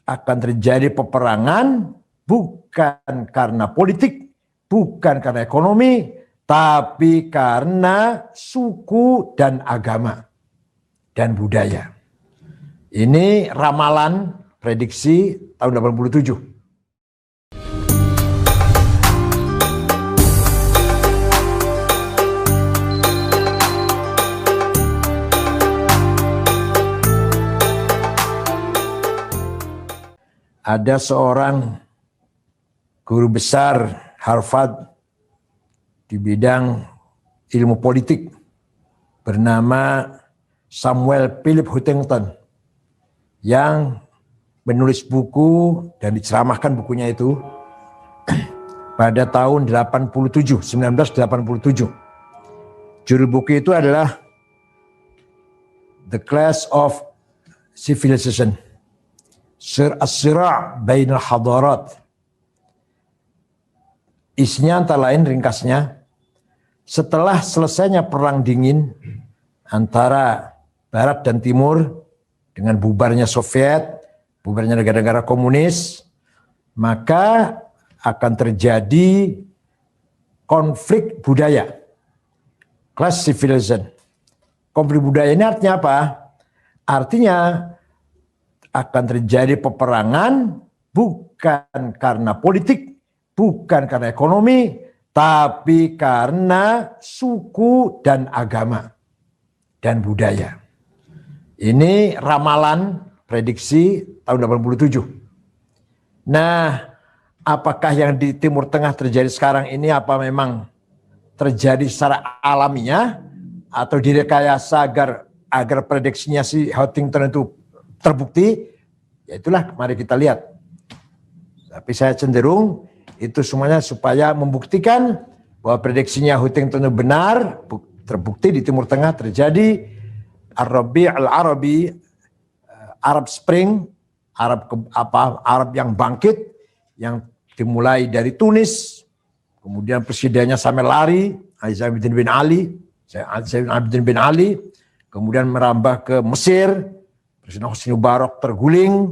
akan terjadi peperangan bukan karena politik, bukan karena ekonomi, tapi karena suku dan agama dan budaya. Ini ramalan prediksi tahun 87. Ada seorang guru besar Harvard di bidang ilmu politik bernama Samuel Philip Huntington yang menulis buku dan diceramahkan bukunya itu pada tahun 1987. Judul buku itu adalah The Clash of Civilization, As-Sira' Bainal Hadarat. Isinya antara lain ringkasnya, setelah selesainya perang dingin antara Barat dan Timur dengan bubarnya Soviet, bubarnya negara-negara komunis, maka akan terjadi konflik budaya, clash civilization. Konflik budaya ini artinya apa? Artinya akan terjadi peperangan bukan karena politik, bukan karena ekonomi, tapi karena suku dan agama dan budaya. Ini ramalan prediksi tahun 87. Nah, apakah yang di Timur Tengah terjadi sekarang ini apa memang terjadi secara alamiah atau direkayasa agar prediksinya si Huntington itu terbukti? Ya itulah, mari kita lihat. Tapi saya cenderung itu semuanya supaya membuktikan bahwa prediksinya Huntington itu benar, terbukti di Timur Tengah terjadi Ar-Rabi' al-Arabi, Arab Spring, Arab yang bangkit, yang dimulai dari Tunis, kemudian presidennya sampai lari, Zain bin Ali, kemudian merambah ke Mesir, Presiden Hosni Mubarak terguling,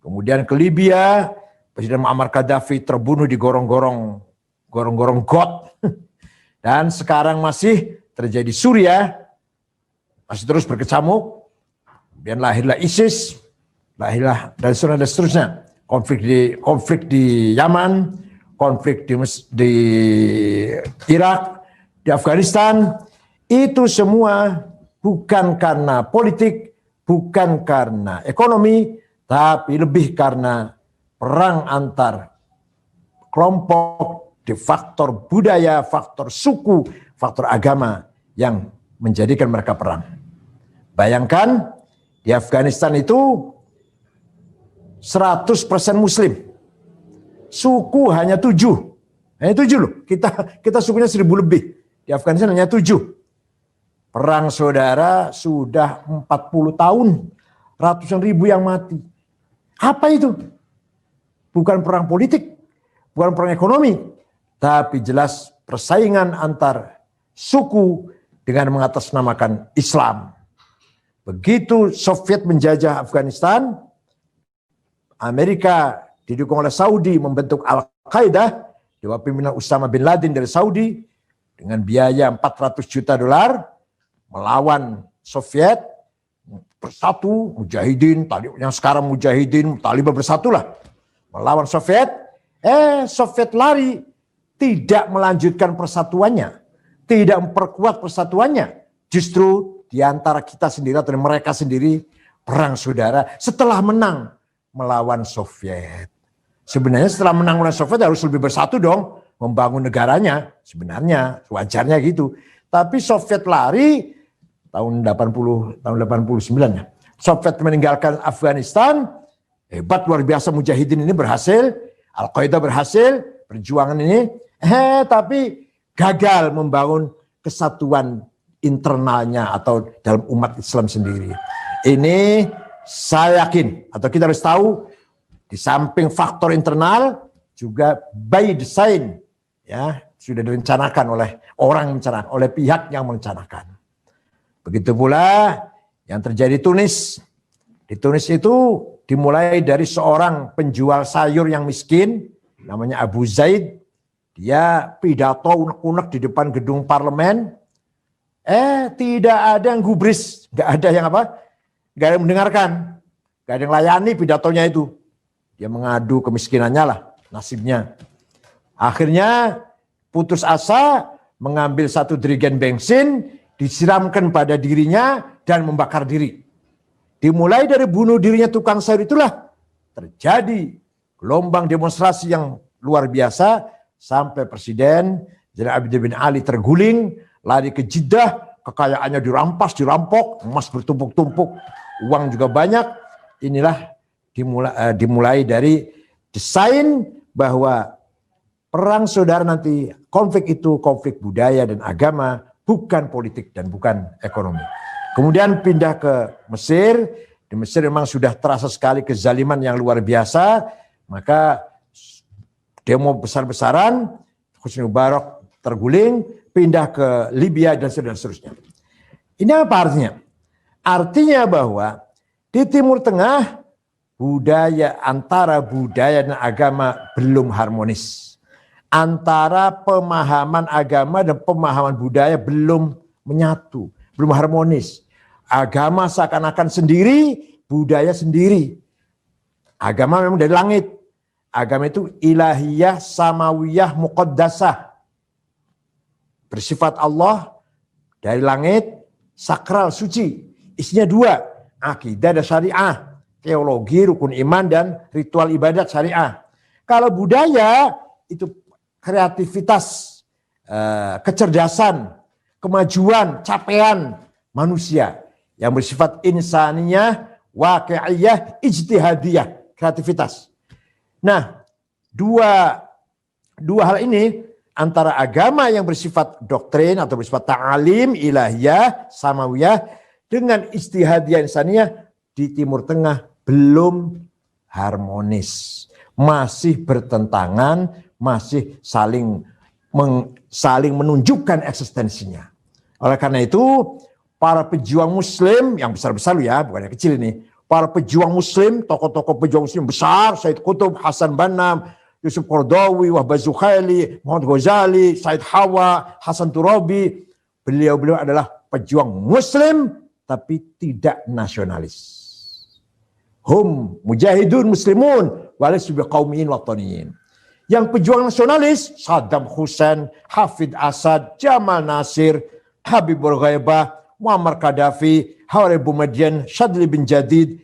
kemudian ke Libya, Presiden Muammar Gaddafi terbunuh di gorong-gorong got, dan sekarang masih terjadi Suriah, masih terus berkecamuk, kemudian lahirlah ISIS, lahirlah dan seterusnya, konflik di Yaman, konflik di Irak, di Afghanistan, itu semua bukan karena politik, bukan karena ekonomi, tapi lebih karena perang antar kelompok di faktor budaya, faktor suku, faktor agama yang menjadikan mereka perang. Bayangkan di Afghanistan itu 100% Muslim, suku hanya 7 loh. Kita sukunya 1000 lebih, di Afghanistan hanya 7. Perang saudara sudah 40 tahun, ratusan ribu yang mati. Apa itu? Bukan perang politik, bukan perang ekonomi, tapi jelas persaingan antar suku dengan mengatasnamakan Islam. Begitu Soviet menjajah Afghanistan, Amerika didukung oleh Saudi membentuk Al-Qaeda, diwakili Usama bin Laden dari Saudi dengan biaya $400 juta melawan Soviet, bersatu mujahidin, yang sekarang mujahidin, Taliban bersatulah melawan Soviet. Soviet lari, tidak melanjutkan persatuannya, tidak memperkuat persatuannya, justru di antara kita sendiri atau mereka sendiri perang saudara setelah menang melawan Soviet. Sebenarnya setelah menang melawan Soviet harus lebih bersatu dong, membangun negaranya, sebenarnya wajarnya gitu. Tapi Soviet lari tahun 89 ya. Soviet meninggalkan Afghanistan, hebat luar biasa mujahidin ini berhasil, Al-Qaeda berhasil, perjuangan ini, tapi gagal membangun kesatuan internalnya atau dalam umat Islam sendiri. Ini saya yakin, atau kita harus tahu, di samping faktor internal juga by design, ya sudah direncanakan oleh orang yang merencanakan, oleh pihak yang merencanakan. Begitu pula yang terjadi di Tunis. Di Tunis itu Dimulai dari seorang penjual sayur yang miskin, namanya Abu Zaid. Dia pidato unek-unek di depan gedung parlemen. Tidak ada yang gubris, nggak ada yang nggak ada yang mendengarkan, nggak ada yang layani pidatonya itu. Dia mengadu kemiskinannya lah, nasibnya. Akhirnya putus asa, mengambil satu jerigen bensin, disiramkan pada dirinya dan membakar diri. Dimulai dari bunuh dirinya tukang sayur itulah terjadi gelombang demonstrasi yang luar biasa sampai Presiden Zainal Abidin bin Ali terguling, lari ke Jeddah, kekayaannya dirampas, dirampok, emas bertumpuk-tumpuk, uang juga banyak. Inilah dimulai dari desain bahwa perang saudara nanti, konflik itu konflik budaya dan agama, bukan politik dan bukan ekonomi. Kemudian pindah ke Mesir. Di Mesir memang sudah terasa sekali kezaliman yang luar biasa. Maka demo besar-besaran, Husni Mubarak terguling, pindah ke Libya dan seterusnya. Ini apa artinya? Artinya bahwa di Timur Tengah antara budaya dan agama belum harmonis. Antara pemahaman agama dan pemahaman budaya belum menyatu, belum harmonis. Agama seakan-akan sendiri, budaya sendiri. Agama memang dari langit. Agama itu ilahiyah, samawiyah, muqaddasah. Bersifat Allah dari langit, sakral, suci. Isinya dua, akidah dan syariah. Teologi, rukun iman, dan ritual ibadat syariah. Kalau budaya, itu kreativitas, kecerdasan, kemajuan, capaian manusia yang bersifat insaniyah, waqi'iyah, ijtihadiyah, kreativitas. Nah, dua hal ini antara agama yang bersifat doktrin atau bersifat ta'alim, ilahiyah, samawiyah dengan ijtihadiyah, insaniyah di Timur Tengah belum harmonis, masih bertentangan, masih saling menunjukkan eksistensinya. Oleh karena itu, para pejuang muslim yang besar-besar ya, bukan yang kecil ini, para pejuang muslim, tokoh-tokoh pejuang muslim besar, Said Qutb, Hasan Banna, Yusuf Qaradawi, Wahbah Zuhaili, Muhammad Ghazali, Said Hawa, Hasan Turabi, beliau-beliau adalah pejuang muslim tapi tidak nasionalis. Hum mujahidun muslimun walaysu biqaumiyin wataniyin. Yang pejuang nasionalis, Saddam Hussein, Hafid Asad, Jamal Nasir, Habibur Ghaibah, Muammar Gaddafi, Hawari Boumediene, Shadli bin Jadid,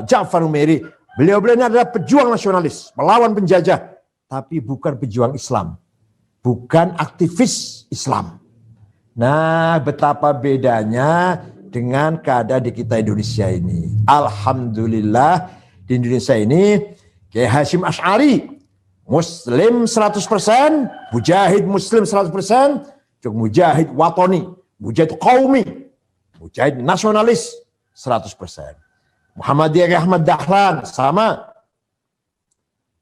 Ja'far Numeri. Beliau-beliau ini adalah pejuang nasionalis, melawan penjajah. Tapi bukan pejuang Islam. Bukan aktivis Islam. Nah, betapa bedanya dengan keadaan di kita Indonesia ini. Alhamdulillah di Indonesia ini Kiai Hasyim Asy'ari Muslim 100%, mujahid Muslim 100%, juga mujahid watani, mujahid qaumi, mujahid nasionalis 100%. Muhammadiyah Ahmad Dahlan sama,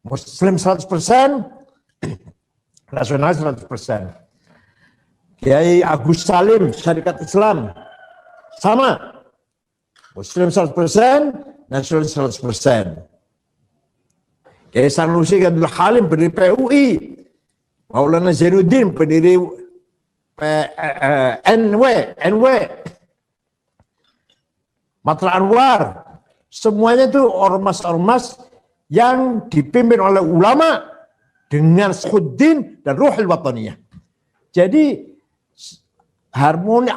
Muslim 100%, nasionalis 100%. Kiai Agus Salim Syarikat Islam sama, Muslim 100%, nasionalis 100%. Kiai Sanusi Abdul Halim pendiri PUI, Maulana Zainuddin pendiri NW, Matra Anwar, semuanya itu ormas-ormas yang dipimpin oleh ulama dengan Shuddin dan Ruhul Wataniyah. Jadi harmoni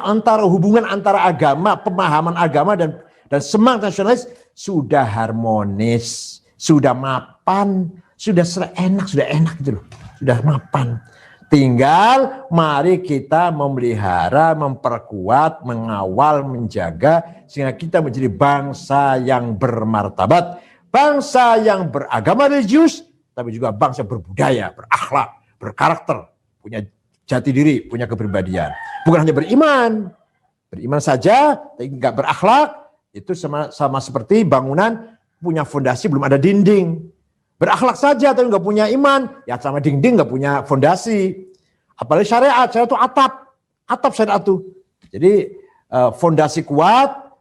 hubungan antara agama, pemahaman agama dan semangat nasionalis sudah harmonis, sudah mapan, sudah enak gitu loh, sudah mapan. Tinggal mari kita memelihara, memperkuat, mengawal, menjaga sehingga kita menjadi bangsa yang bermartabat, bangsa yang beragama religius, tapi juga bangsa berbudaya, berakhlak, berkarakter, punya jati diri, punya kepribadian. Bukan hanya beriman saja, tapi nggak berakhlak, itu sama seperti bangunan punya fondasi belum ada dinding. Berakhlak saja tapi nggak punya iman, ya sama dinding nggak punya fondasi. Apalagi syariat itu atap syariat itu. Jadi fondasi kuat,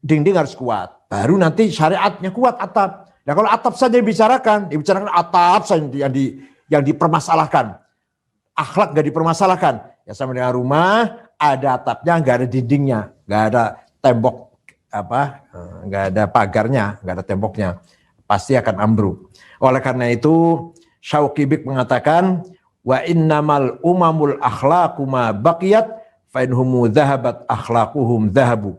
dinding harus kuat. baru nanti syariatnya kuat atap. Nah kalau atap saja dibicarakan atap saja yang dipermasalahkan. Akhlak gak dipermasalahkan. Ya sama dengan rumah, ada atapnya, gak ada dindingnya, gak ada tembok gak ada pagarnya, gak ada temboknya. Pasti akan ambruk. Oleh karena itu, Syauqi mengatakan, wa innamal umamul akhlaqu ma baqiyat fa inhumu dhahabat akhlaquhum dhahabu.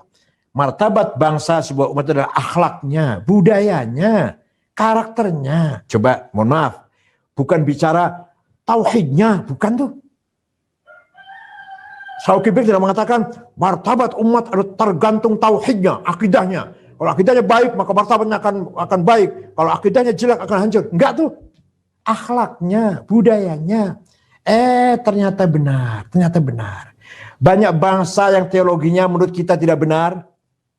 Martabat bangsa sebuah umat adalah akhlaknya, budayanya, karakternya. Coba, mohon maaf, bukan bicara tauhidnya, bukan tuh. Syauqi tidak mengatakan martabat umat tergantung tauhidnya, akidahnya. Kalau akidahnya baik, maka martabatnya akan baik. Kalau akidahnya jelek, akan hancur. Enggak tuh. Akhlaknya, budayanya. Ternyata benar. Banyak bangsa yang teologinya menurut kita tidak benar.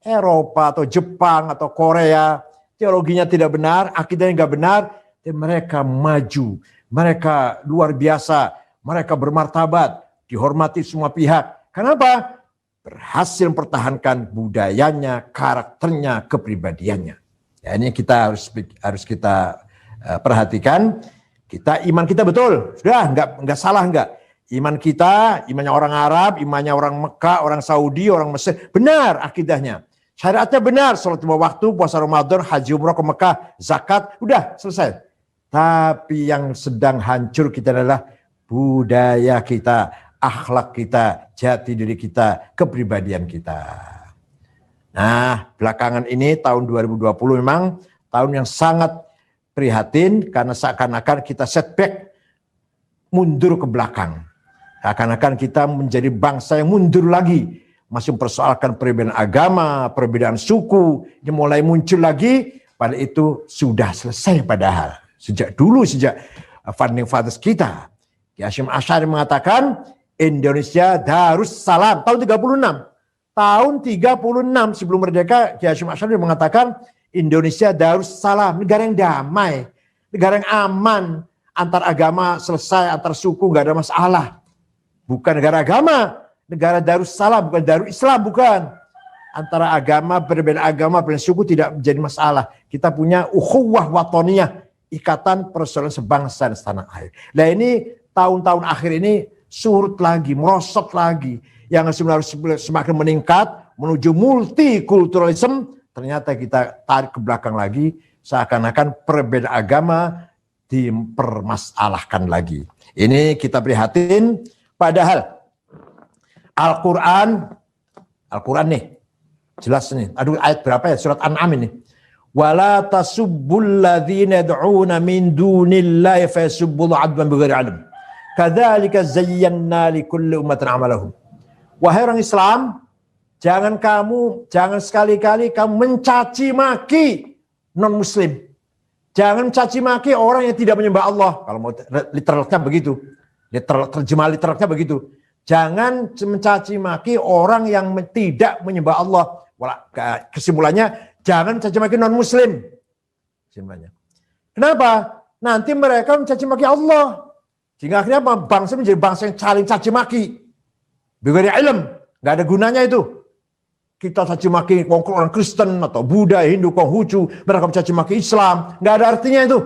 Eropa atau Jepang atau Korea, teologinya tidak benar, akidahnya enggak benar. Dan mereka maju. Mereka luar biasa. Mereka bermartabat. Dihormati semua pihak. Kenapa? Berhasil mempertahankan budayanya, karakternya, kepribadiannya. Ya, ini kita harus kita perhatikan. Iman kita betul, sudah enggak salah enggak. Iman kita, imannya orang Arab, imannya orang Mekah, orang Saudi, orang Mesir, benar akidahnya. Syariatnya benar, sholat 5 waktu, puasa Ramadan, haji umrah ke Mekah, zakat, udah selesai. Tapi yang sedang hancur kita adalah budaya kita, akhlak kita, jati diri kita, kepribadian kita. Nah, belakangan ini tahun 2020 memang tahun yang sangat prihatin karena seakan-akan kita setback, mundur ke belakang. Seakan-akan kita menjadi bangsa yang mundur lagi. Masih mempersoalkan perbedaan agama, perbedaan suku, yang mulai muncul lagi, padahal itu sudah selesai padahal. Sejak founding fathers kita. Ki Hasyim Asy'ari mengatakan, Indonesia Darussalam tahun 36. Tahun 36 sebelum merdeka, Ki Hasyim Asy'ari mengatakan Indonesia Darussalam, negara yang damai, negara yang aman, antar agama selesai, antar suku nggak ada masalah. Bukan negara agama, negara Darussalam, bukan Darul Islam, bukan. Antara agama, berbeda agama, berbeda suku tidak menjadi masalah. Kita punya ukhuwah watoniyah, ikatan persaudaraan sebangsa dan setanah air. Nah ini tahun-tahun akhir ini surut lagi, merosot lagi. Yang harus semakin meningkat menuju multikulturalisme, ternyata kita tarik ke belakang lagi, seakan-akan perbedaan agama dipermasalahkan lagi. Ini kita prihatin, padahal Al-Quran nih, jelas nih. Aduh, ayat berapa ya? Surat An'am ini. Wala tasubbul ladzina yad'una min dunillahi fayasubbul adwan bighairi ilm. Kadzalika zayyana likulli ummatin amalahum. Wahai orang Islam, jangan sekali-kali kamu mencaci maki non muslim. Jangan mencaci maki orang yang tidak menyembah Allah. Kalau mau literalnya begitu. Terjemah literalnya begitu. Jangan mencaci maki orang yang tidak menyembah Allah. Kesimpulannya, jangan mencaci maki non muslim. Kesimpulannya. Kenapa? Nanti mereka mencaci maki Allah. Sehingga akhirnya bangsa menjadi bangsa yang saling caci maki. Bighairi ilm, nggak ada gunanya itu. Kita caci maki orang Kristen atau Buddha, Hindu, Konghucu, mereka mencaci maki Islam, nggak ada artinya itu.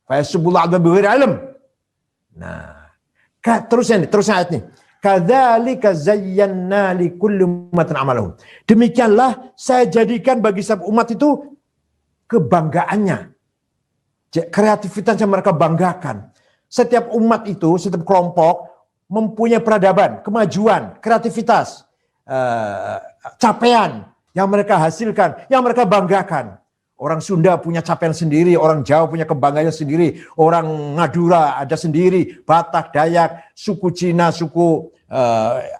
Fayasubbul adwan bighairi ilm. Nah, terusnya ayat ini. Kadzalika zayyana likulli ummatin amalahum. Demikianlah saya jadikan bagi setiap umat itu kebanggaannya. Kreativitas yang mereka banggakan. Setiap umat itu, setiap kelompok mempunyai peradaban, kemajuan, kreativitas, capaian yang mereka hasilkan, yang mereka banggakan. Orang Sunda punya capaian sendiri, orang Jawa punya kebanggaannya sendiri, orang Madura ada sendiri, Batak, Dayak, suku Cina, suku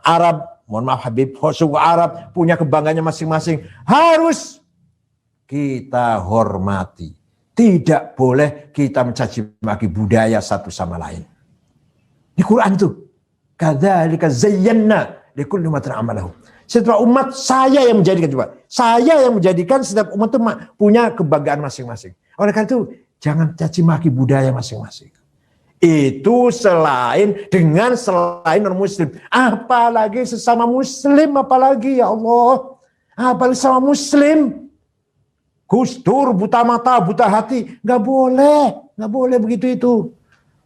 Arab, mohon maaf Habib, suku Arab punya kebanggaannya masing-masing. Harus kita hormati. Tidak boleh kita mencaci maki budaya satu sama lain. Di Quran itu, kadzalika zayyana likulli ummatin amalahum. Setiap umat saya yang menjadikan, coba. Saya yang menjadikan setiap umat itu punya kebanggaan masing-masing. Oleh karena itu, jangan caci maki budaya masing-masing. Itu selain non muslim. Apalagi sesama muslim, apalagi ya Allah. Apalagi sesama muslim. Gus Dur buta mata, buta hati. Nggak boleh begitu itu.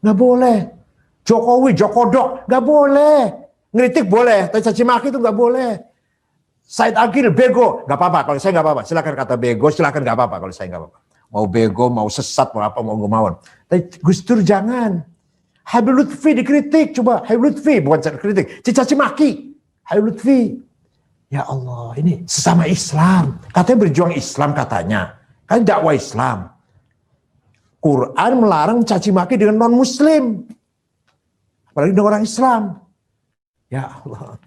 Nggak boleh. Jokowi, Jokodok, nggak boleh. Ngeritik boleh, tapi caci maki itu nggak boleh. Said Agil, bego, nggak apa-apa. Kalau saya nggak apa-apa, silakan kata bego, silakan nggak apa-apa. Kalau saya nggak apa-apa. Mau bego, mau sesat, mau apa, mau gemawon. Tapi Gus Dur jangan. Habib Lutfi dikritik, coba Habib Lutfi bukan kritik, caci maki. Habib Lutfi, ya Allah, ini sesama Islam. Katanya berjuang Islam katanya, kan dakwah Islam. Quran melarang caci maki dengan non Muslim, apalagi dengan orang Islam. Ya Allah.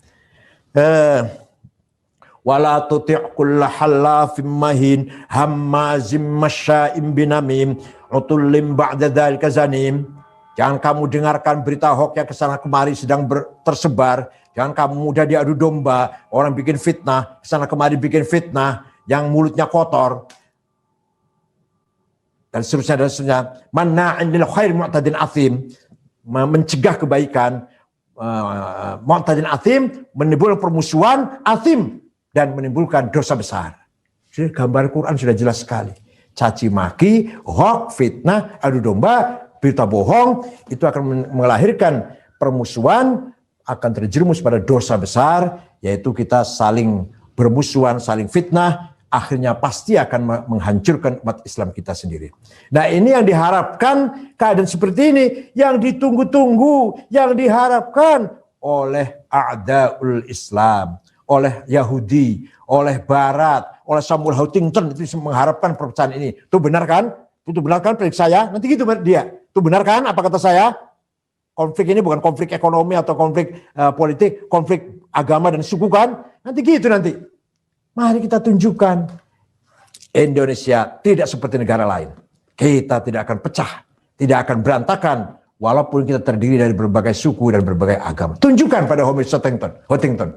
Wala tuti' kulla halafim mahin hammazim masya'im binamim utullim ba'da dzalika zanim. Jangan kamu dengarkan berita hoax yang kesana kemari sedang tersebar. Jangan kamu mudah diadu domba. Orang bikin fitnah, kesana kemari bikin fitnah, yang mulutnya kotor. Dan seterusnya. Manna'in lil khair mu'tadin athim. Mencegah kebaikan. Mu'tadin athim, menimbulkan permusuhan, athim. Dan menimbulkan dosa besar. Jadi gambar Quran sudah jelas sekali. Caci maki, hoax, fitnah, adu domba, berita bohong, itu akan melahirkan permusuhan, akan terjerumus pada dosa besar, yaitu kita saling bermusuhan, saling fitnah, akhirnya pasti akan menghancurkan umat Islam kita sendiri. Nah ini yang diharapkan, keadaan seperti ini, yang ditunggu-tunggu, yang diharapkan oleh a'daul Islam, oleh Yahudi, oleh Barat, oleh Samuel Huntington, itu mengharapkan perpecahan ini. Itu benar kan? Itu benar kan prediksi saya? Nanti gitu dia. Itu benar kan apa kata saya? Konflik ini bukan konflik ekonomi atau konflik politik, konflik agama dan suku kan? Nanti gitu nanti. Mari kita tunjukkan Indonesia tidak seperti negara lain. Kita tidak akan pecah, tidak akan berantakan walaupun kita terdiri dari berbagai suku dan berbagai agama. Tunjukkan pada Huntington.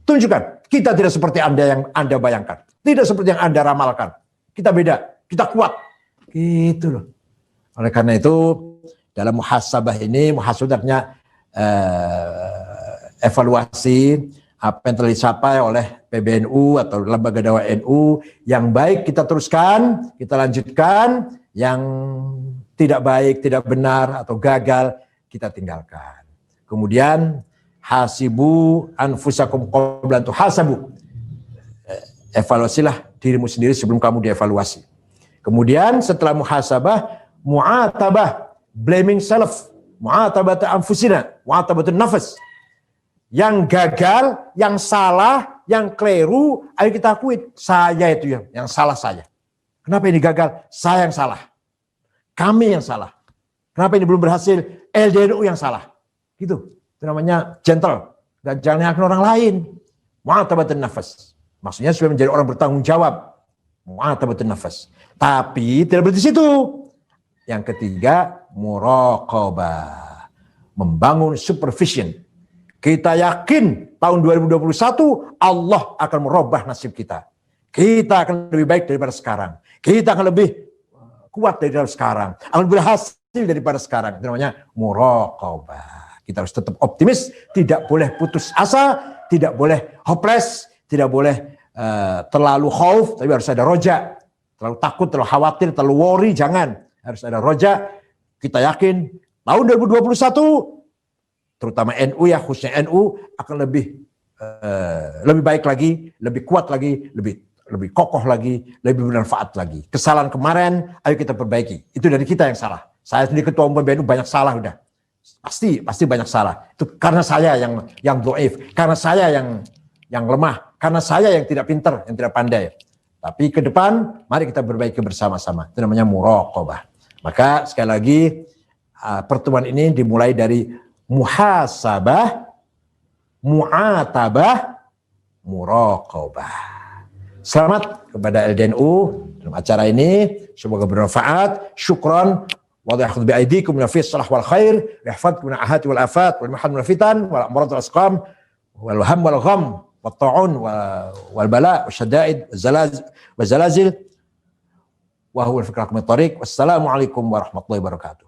Tunjukkan kita tidak seperti yang Anda bayangkan. Tidak seperti yang Anda ramalkan. Kita beda, kita kuat. Gitu loh. Oleh karena itu dalam muhasabah ini, muhasabahnya evaluasi apa yang telah dicapai oleh PBNU atau lembaga dakwah NU, yang baik kita teruskan, kita lanjutkan, yang tidak baik, tidak benar atau gagal kita tinggalkan. Kemudian hasibu anfusakum qabla an tuhasabu. Evaluasilah dirimu sendiri sebelum kamu dievaluasi. Kemudian setelah muhasabah, mu'atabah, blaming self, mu'atabat anfusina, mu'atabatun nafas. Yang gagal, yang salah, yang keliru, ayo kita akui, saya itu yang salah saya. Kenapa ini gagal? Saya yang salah. Kami yang salah. Kenapa ini belum berhasil? LDNU yang salah. Gitu. Itu namanya gentle. Dan jangan nyalakan orang lain. Mu'atabatun nafas. Maksudnya supaya menjadi orang bertanggung jawab. Mu'atabatun nafas. Tapi tidak berhenti situ. Yang ketiga, muraqabah. Membangun supervision. Kita yakin tahun 2021 Allah akan merubah nasib kita. Kita akan lebih baik daripada sekarang. Kita akan lebih kuat daripada sekarang. Akan berhasil daripada sekarang. Itu namanya muraqabah. Kita harus tetap optimis. Tidak boleh putus asa. Tidak boleh hopeless. Tidak boleh terlalu khauf. Tapi harus ada roja. Terlalu takut, terlalu khawatir, terlalu worry. Jangan. Harus ada roja. Kita yakin tahun 2021 terutama NU ya, khususnya NU akan lebih baik lagi, lebih kuat lagi, lebih kokoh lagi, lebih bermanfaat lagi. Kesalahan kemarin, ayo kita perbaiki. Itu dari kita yang salah. Saya sendiri ketua umum PBNU banyak salah udah. Pasti banyak salah. Itu karena saya yang dhaif, karena saya yang lemah, karena saya yang tidak pintar, yang tidak pandai. Tapi ke depan, mari kita perbaiki bersama-sama. Itu namanya muraqabah. Maka sekali lagi pertemuan ini dimulai dari muhasabah, mu'atabah, muraqabah. Selamat kepada LDNU dalam acara ini, semoga bermanfaat. Syukran wa ya'khudhu bi aydikum min salah wal khair, yahfadhukum min ahati wal afat wal mahal wal fitan wal amrad wal asqam wal ham wal gham wat ta'un wal bala wasyada'id wal zalazil wa huwa al-fikrakum at-tariq. Wassalamu alaikum warahmatullahi wabarakatuh.